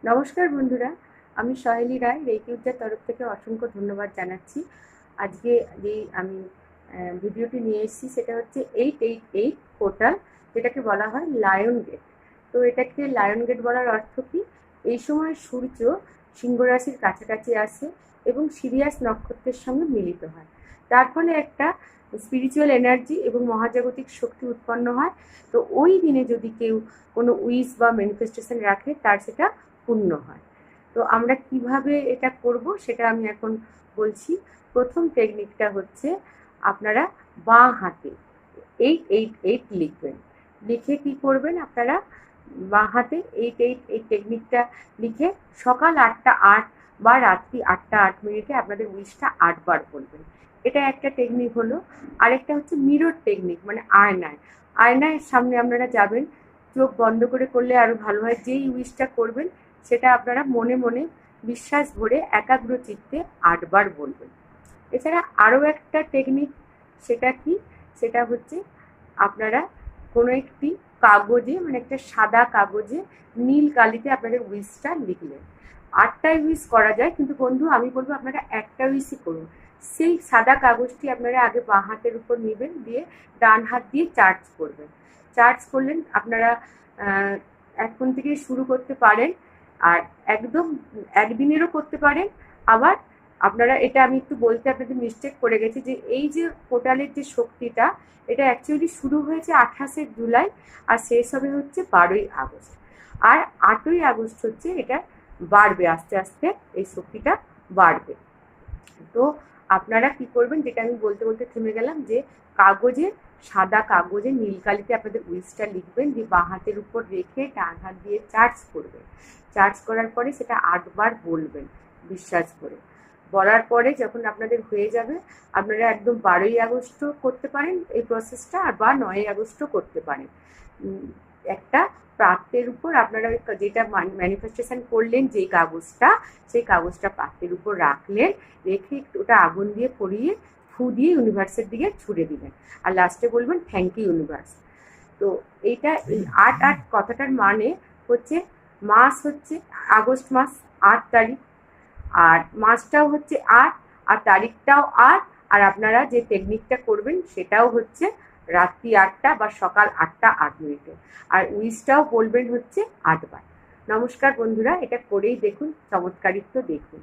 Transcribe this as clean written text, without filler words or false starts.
নমস্কার বন্ধুরা, আমি সহেলি রায় রেকি উজ্জার তরফ থেকে অসংখ্য ধন্যবাদ জানাচ্ছি। আজকে যেই আমি ভিডিওটি নিয়ে এসেছি সেটা হচ্ছে 888 পোর্টাল, যেটাকে বলা হয় লায়ন গেট। তো এটাকে লায়ন গেট বলার অর্থ কি? এই সময় সূর্য সিংহ রাশির কাছাকাছি আসে এবং সিরিয়াস নক্ষত্রের সঙ্গে মিলিত হয়। তার ফলে একটা স্পিরিচুয়াল এনার্জি এবং মহাজাগতিক শক্তি উৎপন্ন হয়। তো ওই দিনে যদি কেউ কোনো উইশ বা ম্যানিফেস্টেশন রাখে, তার সেটা পূর্ণ হয়। তো আমরা কিভাবে এটা করব সেটা আমি এখন বলছি। প্রথম টেকনিকটা হচ্ছে, আপনারা বাঁ হাতে 888 লিখবেন। লিখে কি করবেন আপনারা, বাঁ হাতে 888 টেকনিকটা লিখে সকাল 8টা 8 বা রাত্রি 8টা 8 মিনিটে আপনাদের উইশটা 8বার বলবেন। এটা একটা টেকনিক হলো। আরেকটা হচ্ছে মিরর টেকনিক, মানে আয়নায় সামনে আপনারা যাবেন, চোখ বন্ধ করে করলে আরো ভালো হয়। যেই উইশটা করবেন সেটা আপনারা মনে মনে বিশ্বাস ভরে একাগ্র চিত্তে 8বার বলবেন। এছাড়া আরও একটা টেকনিক, সেটা কি? সেটা হচ্ছে, আপনারা কোনো একটি কাগজে, মানে একটা সাদা কাগজে নীল কালিতে আপনাদের উইশটা লিখলেন। 8টায় উইশ করা যায়, কিন্তু বন্ধু আমি বলবো আপনারা একটা উইশই করুন। সেই সাদা কাগজটি আপনারা আগে বাঁ হাতের উপর নেবেন, দিয়ে ডান হাত দিয়ে চার্জ করবেন। চার্জ করলেন আপনারা এখন থেকে শুরু করতে পারেন, আর একদম একদিনেরও করতে পারেন। আবার আপনারা, এটা আমি একটু বলতে আপনাদের মিস্টেক করে গেছি, যে এই যে পোর্টালের যে শক্তিটা, এটা অ্যাকচুয়ালি শুরু হয়েছে 28শে জুলাই আর শেষ হবে হচ্ছে 12ই আগস্ট। আর 8ই আগস্ট হচ্ছে এটা বাড়বে, আস্তে আস্তে এই শক্তিটা বাড়বে। তো আপনারা কি করবেন, যেটা আমি বলতে বলতে থেমে গেলাম, যে কাগজে, সাদা কাগজে নীল কালিতে আপনাদের উইশটা লিখবেন, দিয়ে বাঁ হাতের উপর রেখে ডান হাত দিয়ে চার্জ করবেন। চার্জ করার পরে সেটা 8বার বলবেন বিশ্বাস করে। বলার পরে যখন আপনাদের হয়ে যাবে, আপনারা একদম 12ই আগস্টও করতে পারেন এই প্রসেসটা, আর বা 9ই আগস্টও করতে পারেন। একটা পাত্রের উপর আপনারা যেটা ম্যানিফেস্টেশন করলেন, যেই কাগজটা, সেই কাগজটা পাত্রের উপর রাখলেন, রেখে একটু ওটা আগুন দিয়ে পরিয়ে ফু দিয়ে ইউনিভার্সের দিকে ছুড়ে দিলেন, আর লাস্টে বলবেন থ্যাংক ইউ ইউনিভার্স। তো এইটা, এই 8-8 কথাটার মানে হচ্ছে, মাস হচ্ছে আগস্ট মাস 8 তারিখ, আর মাসটাও হচ্ছে 8, আর তারিখটাও 8, আর আপনারা যে টেকনিকটা করবেন সেটাও হচ্ছে রাত্রি 8টা বা সকাল 8টা 8 মিনিটে, আর উইশটাও বলবেন হচ্ছে 8বার। নমস্কার বন্ধুরা, এটা করেই দেখুন, চমৎকারিত্ব দেখুন।